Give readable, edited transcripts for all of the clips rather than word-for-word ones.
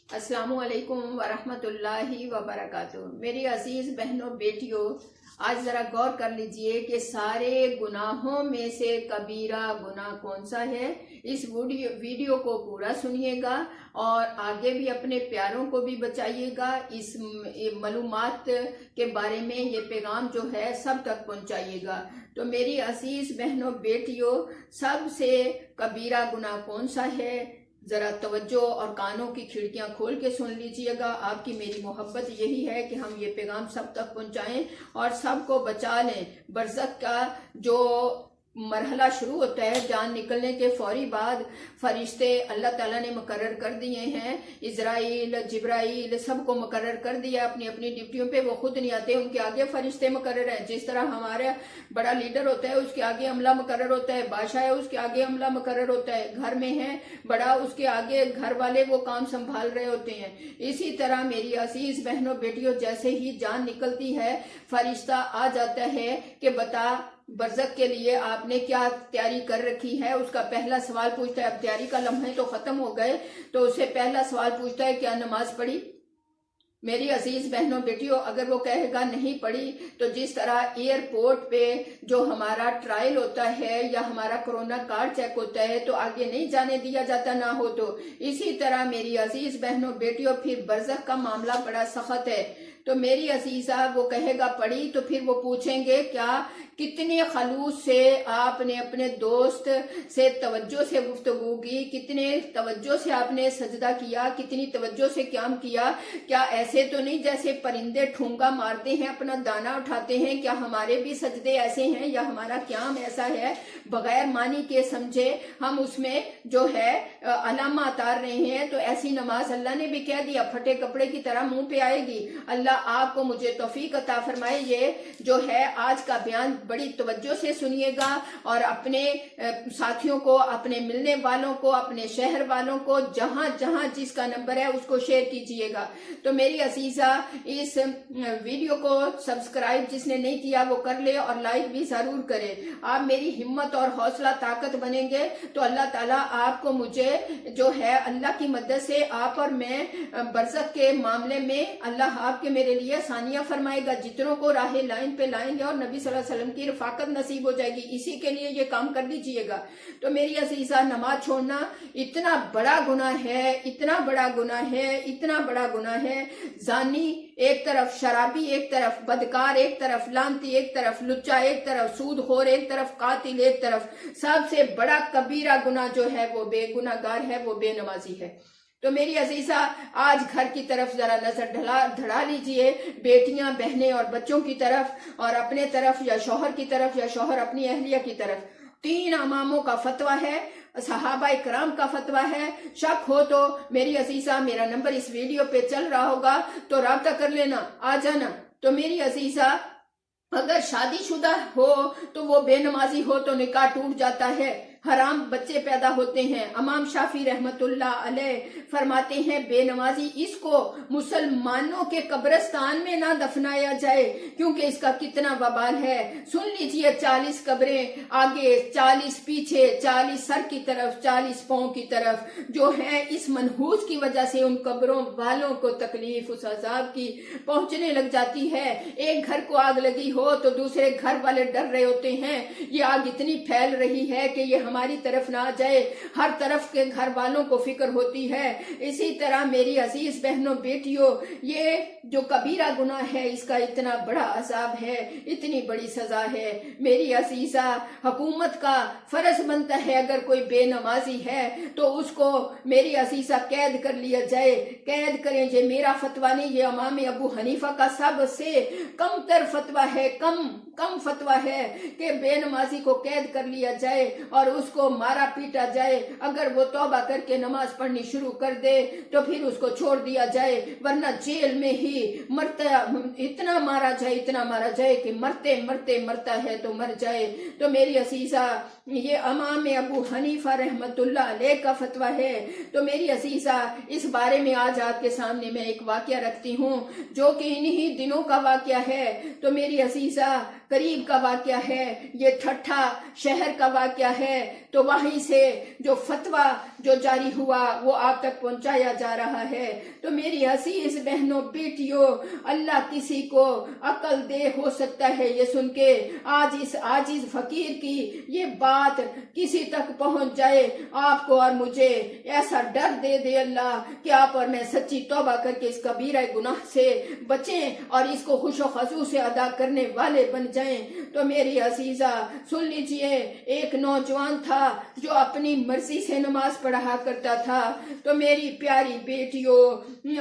السلام علیکم ورحمۃ اللہ وبرکاتہ۔ میری عزیز بہنوں بیٹیوں، آج ذرا غور کر لیجئے کہ سارے گناہوں میں سے کبیرہ گناہ کون سا ہے۔ اس ویڈیو کو پورا سنیے گا اور آگے بھی اپنے پیاروں کو بھی بچائیے گا۔ اس معلومات کے بارے میں یہ پیغام جو ہے سب تک پہنچائیے گا۔ تو میری عزیز بہنوں بیٹیوں، سب سے کبیرہ گناہ کون سا ہے؟ ذرا توجہ اور کانوں کی کھڑکیاں کھول کے سن لیجئے گا۔ آپ کی میری محبت یہی ہے کہ ہم یہ پیغام سب تک پہنچائیں اور سب کو بچا لیں۔ برزخ کا جو مرحلہ شروع ہوتا ہے، جان نکلنے کے فوری بعد فرشتے اللہ تعالیٰ نے مقرر کر دیے ہیں۔ اسرائیل، جبرائیل سب کو مقرر کر دیا اپنی اپنی ڈیوٹیوں پہ۔ وہ خود نہیں آتے، ان کے آگے فرشتے مقرر ہیں۔ جس طرح ہمارا بڑا لیڈر ہوتا ہے، اس کے آگے عملہ مقرر ہوتا ہے، بادشاہ ہے اس کے آگے عملہ مقرر ہوتا ہے، گھر میں ہے بڑا، اس کے آگے گھر والے وہ کام سنبھال رہے ہوتے ہیں۔ اسی طرح میری عزیز بہنوں بیٹیوں، جیسے ہی جان نکلتی ہے فرشتہ آ جاتا ہے کہ بتا برزخ کے لیے آپ نے کیا تیاری کر رکھی ہے۔ اس کا پہلا سوال پوچھتا ہے۔ اب تیاری کا لمحے تو ختم ہو گئے، تو اسے پہلا سوال پوچھتا ہے کیا نماز پڑھی؟ میری عزیز بہنوں بیٹیوں، اگر وہ کہے گا نہیں پڑھی، تو جس طرح ایئرپورٹ پہ جو ہمارا ٹرائل ہوتا ہے یا ہمارا کرونا کارڈ چیک ہوتا ہے تو آگے نہیں جانے دیا جاتا نہ ہو تو، اسی طرح میری عزیز بہنوں بیٹیوں پھر برزخ کا معاملہ بڑا سخت ہے۔ تو میری عزیزہ وہ کہے گا پڑھی، تو پھر وہ پوچھیں گے کیا کتنے خلوص سے آپ نے اپنے دوست سے توجہ سے گفتگو کی، کتنے توجہ سے آپ نے سجدہ کیا، کتنی توجہ سے قیام کیا، کیا ایسے تو نہیں جیسے پرندے ٹھونگا مارتے ہیں اپنا دانہ اٹھاتے ہیں، کیا ہمارے بھی سجدے ایسے ہیں یا ہمارا قیام ایسا ہے؟ بغیر معنی کے سمجھے ہم اس میں جو ہے علامہ اتار رہے ہیں، تو ایسی نماز اللہ نے بھی کہہ دیا پھٹے کپڑے کی طرح منہ پہ آئے گی۔ اللہ آپ کو مجھے توفیق عطا فرمائے۔ یہ جو ہے آج کا بیان بڑی توجہ سے سنیے گا اور اپنے ساتھیوں کو، اپنے ملنے والوں کو، اپنے شہر والوں کو، جہاں جہاں جس کا نمبر ہے اس کو شیئر کیجئے گا۔ تو میری عزیزہ اس ویڈیو کو سبسکرائب جس نے نہیں کیا وہ کر لے اور لائک بھی ضرور کرے۔ آپ میری ہمت اور حوصلہ طاقت بنیں گے تو اللہ تعالیٰ آپ کو مجھے جو ہے اللہ کی مدد سے آپ اور میں برزخ کے معاملے میں اللہ آپ کے میرے لیے آسانیاں فرمائے گا۔ جتنوں کو راہ لائن پہ لائیں گے اور نبی صلی اللہ علیہ وسلم کی رفاقت نصیب ہو جائے گی، اسی کے لیے یہ کام کر دیجئے گا۔ تو میری عزیزہ نماز چھوڑنا اتنا بڑا گناہ ہے، اتنا بڑا گناہ ہے، اتنا بڑا گناہ ہے۔ زانی ایک طرف، شرابی ایک طرف، بدکار ایک طرف، لانتی ایک طرف، لچا ایک طرف، سود خور ایک طرف، قاتل ایک طرف۔ سب سے بڑا کبیرہ گناہ جو ہے وہ بے گناہ گار ہے، وہ بے نمازی ہے۔ تو میری عزیزہ آج گھر کی طرف ذرا نظر دھڑا لیجئے، بیٹیاں، بہنیں اور بچوں کی طرف اور اپنے طرف یا شوہر کی طرف یا شوہر اپنی اہلیہ کی طرف۔ 3 اماموں کا فتویٰ ہے، صحابہ کرام کا فتویٰ ہے۔ شک ہو تو میری عزیزہ میرا نمبر اس ویڈیو پہ چل رہا ہوگا تو رابطہ کر لینا، آ جانا۔ تو میری عزیزہ اگر شادی شدہ ہو تو وہ بے نمازی ہو تو نکاح ٹوٹ جاتا ہے، حرام بچے پیدا ہوتے ہیں۔ امام شافعی رحمت اللہ علیہ فرماتے ہیں بے نمازی اس کو مسلمانوں کے قبرستان میں نہ دفنایا جائے کیونکہ اس کا کتنا وبال ہے۔ سن لیجئے، 40 قبریں آگے، 40 پیچھے، 40 سر کی طرف، 40 پاؤں کی طرف جو ہیں، اس منحوس کی وجہ سے ان قبروں والوں کو تکلیف اس عذاب کی پہنچنے لگ جاتی ہے۔ ایک گھر کو آگ لگی ہو تو دوسرے گھر والے ڈر رہے ہوتے ہیں، یہ آگ اتنی پھیل رہی ہے کہ یہ ہماری طرف نہ آ جائے، ہر طرف کے گھر والوں کو فکر ہوتی ہے۔ اسی طرح میری عزیز بہنوں بیٹیوں، یہ جو کبیرہ گناہ ہے اس کا اتنا بڑا عذاب ہے، اتنی بڑی سزا ہے۔ میری عزیزہ حکومت کا فرض بنتا ہے اگر کوئی بے نمازی ہے تو اس کو میری عزیزہ قید کر لیا جائے، قید کریں۔ یہ میرا فتویٰ نہیں، یہ امام ابو حنیفہ کا سب سے کم تر فتویٰ ہے، کم فتویٰ ہے کہ بے نمازی کو قید کر لیا جائے اور اس کو مارا پیٹا جائے۔ اگر وہ توبہ کر کے نماز پڑھنی شروع کر دے تو پھر اس کو چھوڑ دیا جائے، ورنہ جیل میں ہی مرتا، اتنا مارا جائے کہ مرتے مرتے مرتا ہے تو مر جائے۔ تو میری عزیزہ یہ امام ابو حنیفہ رحمت اللہ علیہ کا فتویٰ ہے۔ تو میری عزیزہ اس بارے میں آج آپ کے سامنے میں ایک واقعہ رکھتی ہوں جو کہ انہی دنوں کا واقعہ ہے۔ تو میری عزیزہ قریب کا واقعہ ہے، یہ ٹھٹھا شہر کا واقعہ ہے، تو وہیں سے جو فتویٰ جو جاری ہوا وہ آپ تک پہنچایا جا رہا ہے۔ تو میری عزیز بہنوں بیٹیوں، اللہ کسی کو عقل دے ہو سکتا ہے یہ سن کے آج اس عاجز فقیر کی یہ بات کسی تک پہنچ جائے، آپ کو اور مجھے ایسا ڈر دے دے اللہ کہ آپ اور میں سچی توبہ کر کے اس کبیرہ گناہ سے بچیں اور اس کو خوش و خضوع سے ادا کرنے والے بن جائیں۔ تو میری عزیزہ سن لیجئے، ایک نوجوان تھا جو اپنی مرضی سے نماز پڑھا کرتا تھا، تو میری پیاری بیٹیوں،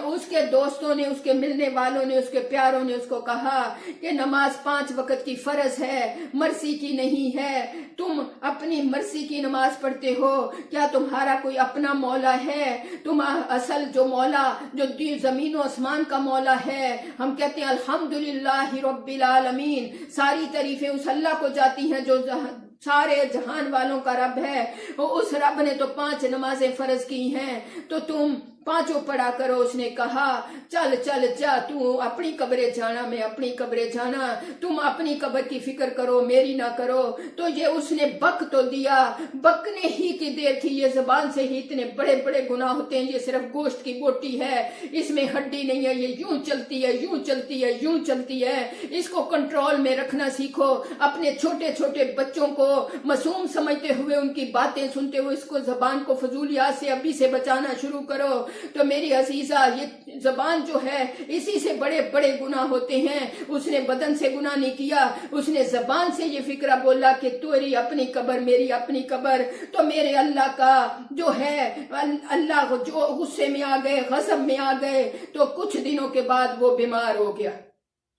اس کے دوستوں نے، اس کے ملنے والوں نے، اس کے پیاروں نے اس کو کہا کہ نماز 5 وقت کی فرض ہے، مرضی کی نہیں ہے، تم اپنی مرضی کی نماز پڑھتے ہو، کیا تمہارا کوئی اپنا مولا ہے؟ تم اصل جو مولا جو زمین و آسمان کا مولا ہے، ہم کہتے ہیں الحمدللہ رب العالمین، ساری تعریفیں اس اللہ کو جاتی ہیں جو سارے جہان والوں کا رب ہے، اس رب نے تو 5 نمازیں فرض کی ہیں، تو تم 5 پڑھا کرو۔ اس نے کہا چل چل جا، تو اپنی قبریں جانا، میں اپنی قبریں جانا، تم اپنی قبر کی فکر کرو، میری نہ کرو۔ تو یہ اس نے بک تو دیا، بکنے ہی کی دیر تھی، یہ زبان سے ہی اتنے بڑے بڑے گناہ ہوتے ہیں، یہ صرف گوشت کی بوٹی ہے، اس میں ہڈی نہیں ہے، یہ یوں چلتی ہے، یوں چلتی ہے، یوں چلتی ہے، اس کو کنٹرول میں رکھنا سیکھو۔ اپنے چھوٹے چھوٹے بچوں کو معصوم سمجھتے ہوئے ان کی باتیں سنتے ہوئے اس کو زبان کو فضولیات سے ابھی سے بچانا شروع کرو۔ تو میری عزیزہ، یہ زبان جو ہے اسی سے بڑے بڑے گناہ ہوتے ہیں۔ اس نے بدن سے گناہ نہیں کیا، اس نے زبان سے یہ فکرہ بولا کہ تیری اپنی قبر، میری اپنی قبر۔ تو میرے اللہ کا جو ہے، اللہ جو غصے میں آ گئے، غضب میں آ گئے، تو کچھ دنوں کے بعد وہ بیمار ہو گیا،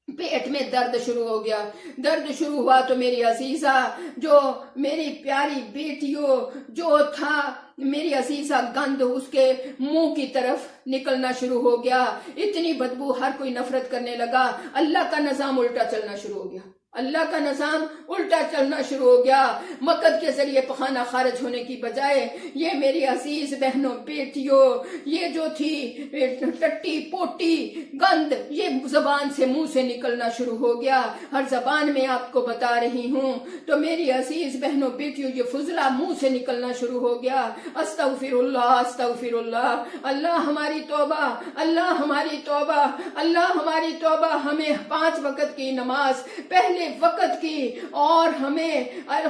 پیٹ میں درد شروع ہو گیا۔ درد شروع ہوا تو میری عزیزہ، جو میری پیاری بیٹیوں، جو تھا میری عزیزہ گند اس کے منہ کی طرف نکلنا شروع ہو گیا، اتنی بدبو، ہر کوئی نفرت کرنے لگا، اللہ کا نظام الٹا چلنا شروع ہو گیا، اللہ کا نظام الٹا چلنا شروع ہو گیا۔ مقد کے ذریعے پخانہ خارج ہونے کی بجائے یہ میری عزیز بہنوں بیٹیوں، یہ جو تھی ٹٹی پوٹی گند، یہ زبان سے منہ سے نکلنا شروع ہو گیا۔ ہر زبان میں آپ کو بتا رہی ہوں، تو میری عزیز بہنوں بیٹیوں، یہ فضلہ منہ سے نکلنا شروع ہو گیا۔ استغفر اللہ، استغفر اللہ، اللہ ہماری توبہ، اللہ ہماری توبہ، اللہ ہماری توبہ، ہمیں 5 وقت کی نماز پہلے وقت کی، اور ہمیں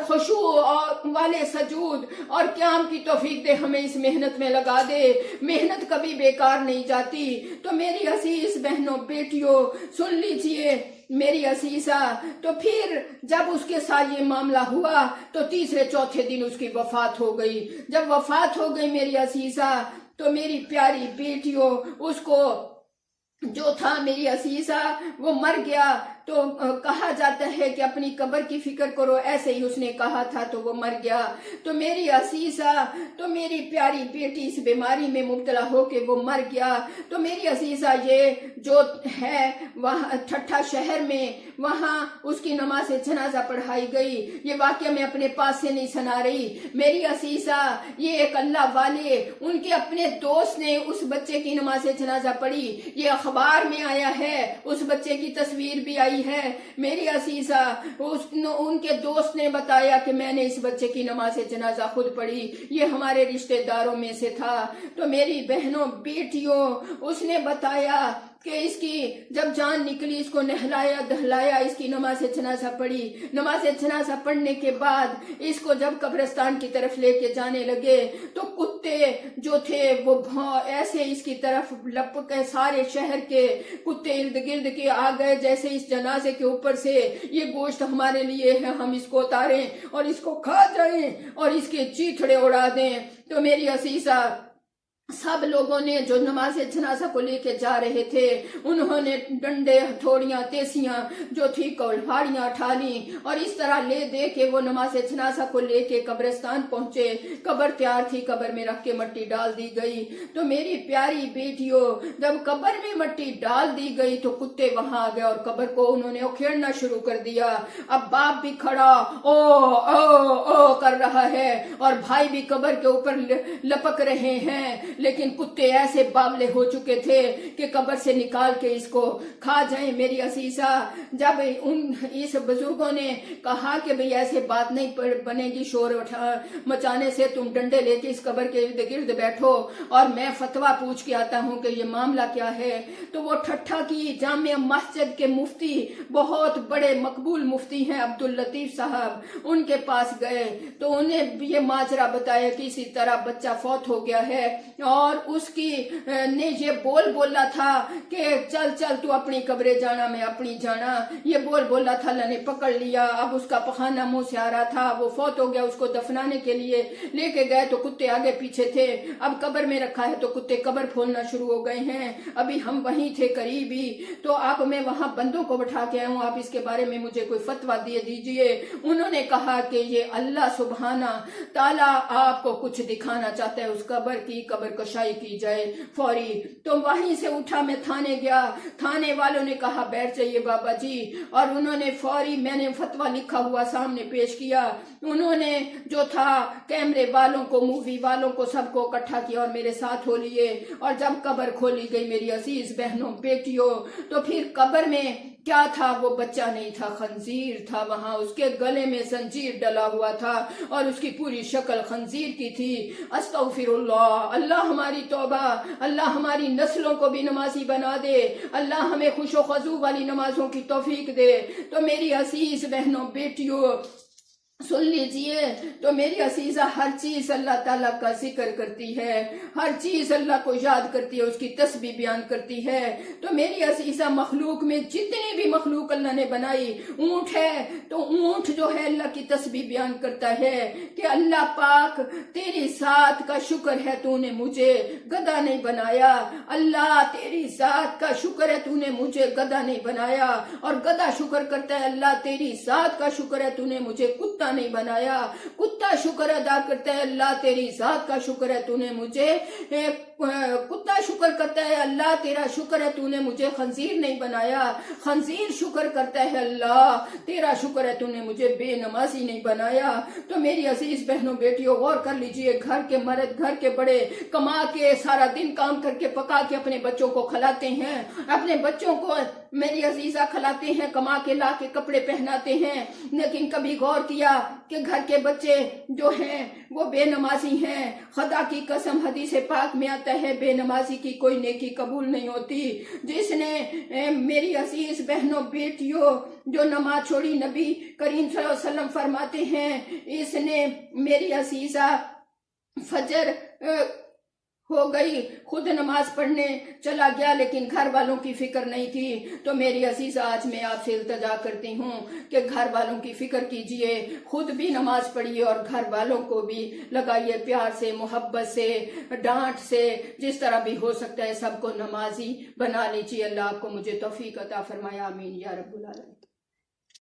خشوع والے سجود اور قیام کی توفیق دے، ہمیں اس محنت میں لگا دے، محنت کبھی بیکار نہیں جاتی۔ تو میری عزیز بہنوں بیٹیوں سن لیجئے میری عزیزہ، تو پھر جب اس کے ساتھ یہ معاملہ ہوا تو تیسرے چوتھے دن اس کی وفات ہو گئی۔ جب وفات ہو گئی میری عزیزہ، تو میری پیاری بیٹیوں، اس کو جو تھا میری عزیزہ وہ مر گیا، تو کہا جاتا ہے کہ اپنی قبر کی فکر کرو، ایسے ہی اس نے کہا تھا تو وہ مر گیا۔ تو میری عزیزہ، تو میری پیاری بیٹی اس بیماری میں مبتلا ہو کے وہ مر گیا۔ تو میری عزیزہ، یہ جو ہے وہاں ٹھٹھا شہر میں، وہاں اس کی نماز جنازہ پڑھائی گئی۔ یہ واقعہ میں اپنے پاس سے نہیں سنا رہی میری عزیزہ، یہ ایک اللہ والے، ان کے اپنے دوست نے اس بچے کی نماز جنازہ پڑھی، یہ اخبار میں آیا ہے، اس بچے کی تصویر بھی آئی ہے میری عزیزہ۔ ان کے دوست نے بتایا کہ میں نے اس بچے کی نماز جنازہ خود پڑھی، یہ ہمارے رشتہ داروں میں سے تھا۔ تو میری بہنوں بیٹیوں، اس نے بتایا کہ اس کی جب جان نکلی، اس کو نہلایا دہلایا، اس کی نماز جنازہ پڑھی۔ نماز جنازہ پڑھنے کے بعد اس کو جب قبرستان کی طرف لے کے جانے لگے تو کتے جو تھے وہ ایسے اس کی طرف لپک کے، سارے شہر کے کتے ارد گرد کے آ گئے، جیسے اس جنازے کے اوپر سے یہ گوشت ہمارے لیے ہے، ہم اس کو اتاریں اور اس کو کھا جائیں اور اس کے چیتھڑے اڑا دیں۔ تو میری عزیزہ، سب لوگوں نے جو نماز جنازہ کو لے کے جا رہے تھے، انہوں نے ڈنڈے، ہتھوڑیاں، تیسیاں جو تھی کولہاڑیاں اٹھا لیں، اور اس طرح لے دے کے وہ نماز جنازہ کو لے کے قبرستان پہنچے۔ قبر تیار تھی، قبر میں رکھ کے مٹی ڈال دی گئی۔ تو میری پیاری بیٹیوں، جب قبر میں مٹی ڈال دی گئی تو کتے وہاں آ گئے اور قبر کو انہوں نے اکھیڑنا شروع کر دیا۔ اب باپ بھی کھڑا او او او کر رہا ہے، اور بھائی بھی قبر کے اوپر لپک رہے ہیں، لیکن کتے ایسے باولے ہو چکے تھے کہ قبر سے نکال کے اس کو کھا جائیں۔ میری عزیزہ، جب اس بزرگوں نے کہا کہ بھئی ایسے بات نہیں بنے گی، شور مچانے سے، تم ڈنڈے لے کے اس قبر کے ارد گرد بیٹھو اور میں فتویٰ پوچھ کے آتا ہوں کہ یہ معاملہ کیا ہے، تو وہ ٹھٹھا کی جامع مسجد کے مفتی، بہت بڑے مقبول مفتی ہیں عبداللطیف صاحب، ان کے پاس گئے تو انہیں یہ ماجرا بتایا کہ اسی طرح بچہ فوت ہو گیا ہے اور اس کی نے یہ بولا تھا کہ چل چل تو اپنی قبرے جانا، میں اپنی جانا، یہ بولا تھا، اللہ نے پکڑ لیا۔ اب اس کا پخانہ منہ سے آ رہا تھا، وہ فوت ہو گیا، اس کو دفنانے کے لیے لے کے گئے تو کتے آگے پیچھے تھے، اب قبر میں رکھا ہے تو کتے قبر پھولنا شروع ہو گئے ہیں۔ ابھی ہم وہیں تھے قریب ہی، تو اب میں وہاں بندوں کو بٹھا کے آیا ہوں، آپ اس کے بارے میں مجھے کوئی فتویٰ دے دیجئے۔ انہوں نے کہا کہ یہ اللہ سبحانہ تعالیٰ آپ کو کچھ دکھانا چاہتا ہے، اس قبر کی قبر کشائی کی جائے فوری۔ تو وہیں سے اٹھا میں تھانے گیا، تھانے والوں نے کہا بیٹھ جائیے بابا جی، اور انہوں نے فوری، میں نے فتویٰ لکھا ہوا سامنے پیش کیا، انہوں نے جو تھا کیمرے والوں کو، مووی والوں کو، سب کو اکٹھا کیا اور میرے ساتھ ہو لیے، اور جب قبر کھولی گئی میری عزیز بہنوں بیٹیوں، تو پھر قبر میں کیا تھا؟ وہ بچہ نہیں تھا، خنزیر تھا وہاں، اس کے گلے میں زنجیر ڈلا ہوا تھا اور اس کی پوری شکل خنزیر کی تھی۔ استغفر اللہ، اللہ ہماری توبہ، اللہ ہماری نسلوں کو بھی نمازی بنا دے، اللہ ہمیں خوش و خضوع والی نمازوں کی توفیق دے۔ تو میری عزیز بہنوں بیٹیوں سن لیجئے، تو میری عزیزہ، ہر چیز اللہ تعالیٰ کا ذکر کرتی ہے، ہر چیز اللہ کو یاد کرتی ہے، اس کی تسبیح بیان کرتی ہے۔ تو میری عزیزہ، مخلوق میں جتنی بھی مخلوق اللہ نے بنائی، اونٹ ہے تو اونٹ جو ہے اللہ کی تسبیح بیان کرتا ہے کہ اللہ پاک تیری ذات کا شکر ہے تو نے مجھے گدھا نہیں بنایا، اللہ تیری ذات کا شکر ہے تو نے مجھے گدھا نہیں بنایا، اور گدھا شکر کرتا ہے اللہ تیری ذات کا شکر ہے تو نے مجھے کتا نہیں بنایا، کتا شکر ادا کرتا ہے اللہ تیری ذات کا شکر ہے تو نے مجھے کتا شکر کرتا ہے اللہ تیرا شکر ہے تو نے مجھے خنزیر نہیں بنایا، خنزیر شکر کرتا ہے اللہ تیرا شکر ہے تو نے مجھے بے نمازی نہیں بنایا۔ تو میری عزیز بہنوں بیٹیوں، غور کر لیجئے، گھر کے مرد، گھر کے بڑے کما کے سارا دن کام کر کے پکا کے اپنے بچوں کو کھلاتے ہیں، اپنے بچوں کو میری عزیزہ کھلاتے ہیں، کما کے لا کے کپڑے پہناتے ہیں، لیکن کبھی غور کیا کہ گھر کے بچے جو ہیں وہ بے نمازی ہیں؟ خدا کی قسم حدیث پاک میں آتا ہے بے نمازی کی کوئی نیکی قبول نہیں ہوتی۔ جس نے میری عزیز بہنوں بیٹیوں جو نماز چھوڑی، نبی کریم صلی اللہ علیہ وسلم فرماتے ہیں اس نے میری عزیزہ فجر ہو گئی، خود نماز پڑھنے چلا گیا لیکن گھر والوں کی فکر نہیں کی۔ تو میری عزیزہ، آج میں آپ سے التجا کرتی ہوں کہ گھر والوں کی فکر کیجئے، خود بھی نماز پڑھیے اور گھر والوں کو بھی لگائیے پیار سے، محبت سے، ڈانٹ سے، جس طرح بھی ہو سکتا ہے سب کو نمازی بنا لیجئے۔ اللہ آپ کو مجھے توفیق عطا فرمایا، آمین یا رب العالمین۔